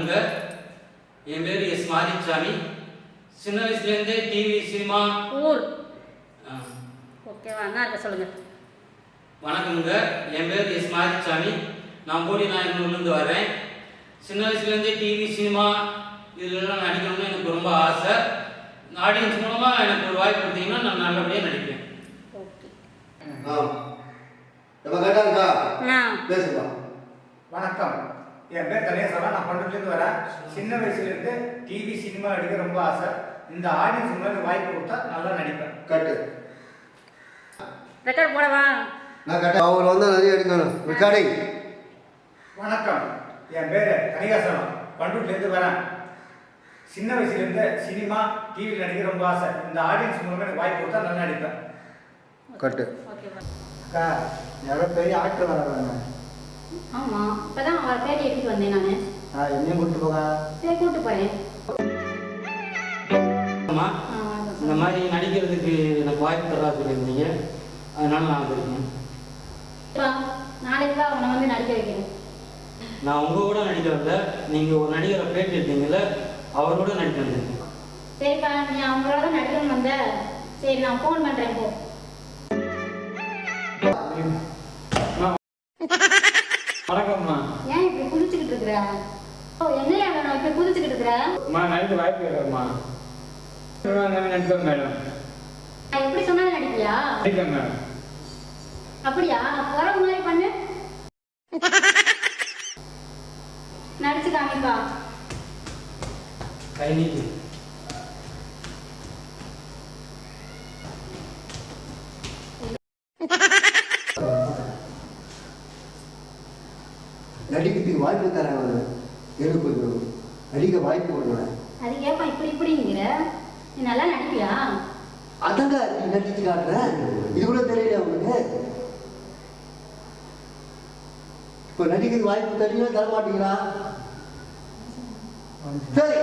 வணக்கங்க. என் பேர் எஸ் மாரிசாமி. சின்ன வயசுலேருந்தே டிவி சினிமா ஊர் ஓகேவா அண்ணா சொல்லுங்கள். வணக்கங்க. என் பேர் எஸ் மாரிசாமி. நான் போடி நாயக்கனூர்லேருந்து வரேன். சின்ன வயசுலேருந்தே டிவி சினிமா இதெல்லாம் நடிக்கணும்னு எனக்கு ரொம்ப ஆசை. ஆடியன்ஸ் மூலமாக எனக்கு ஒரு வாய்ப்பு கொடுத்தீங்கன்னா நான் நல்லபடியாக நடிப்பேன். வணக்கம். என் பேர் கணேசவா. நான் பண்டத்துலேருந்து வரேன். சின்ன வயசுலேருந்து டிவி சினிமா நடிக்க ரொம்ப ஆசை. இந்த ஆடியன்ஸ் முன்னாடி வாய்ப்பு கொடுத்தா நல்லா நடிப்பேன். கட்டு ரெக்கார்ட் போடவா? நான் கட்டு அவங்க வந்து நிறைய எடுக்கணும். ரெக்கார்டிங். வணக்கம். என் பேர் கணிகாசவா. பண்டூர்லேருந்து வரேன். சின்ன வயசுலேருந்து சினிமா டிவியில் நடிக்க ரொம்ப ஆசை. இந்த ஆடியன்ஸ் முன்னாடி வாய்ப்பு கொடுத்தா நல்லா நடிப்பேன். கட்டு. அக்கா யாரோ பெரிய ஆக்டர் வராங்க. ஆமாம், இப்போ தான் அவரை பேட்டி எடுத்துட்டு வந்தேன் நான். என்னையும் கூப்பிட்டு போக. சரி, கூப்பிட்டு போகிறேன். இந்த மாதிரி நடிக்கிறதுக்கு எனக்கு வாய்ப்பு தரா சொல்லியிருந்தீங்க, அதனால நான் வந்திருக்கேன். நாளைக்கு தான் அவனை வந்து நடிக்க வைக்கிறேன். நான் உங்கள் கூட நடிக்க வரல, நீங்கள் ஒரு நடிகரை பேட்டி எடுத்தீங்கல்ல, அவரோட நடிக்க வந்திருக்கேன். சரிப்பா, நீ அவங்களோட தான் நடிக்கணும்னு வந்த. சரி, நான் ஃபோன் பண்ணுறேன். இப்போ வணக்கம்மா. ஏன் இப்படி குதிச்சுக்கிட்டு இருக்கிற? ஓ, என்னையா வேணும் இப்படி குதிச்சுக்கிட்டு இருக்கிற? நடிக்க வாய்ப்பு கேட்குறேம்மா. நடிப்பேன் மேடம். நான் எப்படி சொன்னாலும் நடிப்பியா? நடிப்பேன் மேடம். அப்படியா? போற மாதிரி பண்ணு. நடிச்சு காமிப்பா. கை நீட்டு. நடிக்கிறதுக்கு வாய்ப்பு தராங்க. எனக்கு கொஞ்சம் நடிக்க வாய்ப்பு கொடுக்குறேன். அது ஏப்பா இப்படி இப்படிங்கிற? நீ நல்லா நடிப்பியா? அதாங்க நீ நடிச்சு காட்டுறேன். இது கூட தெரியல உங்களுக்கு. இப்போ நடிக்கிறதுக்கு வாய்ப்பு தரீங்களா தர மாட்டீங்களா? சரி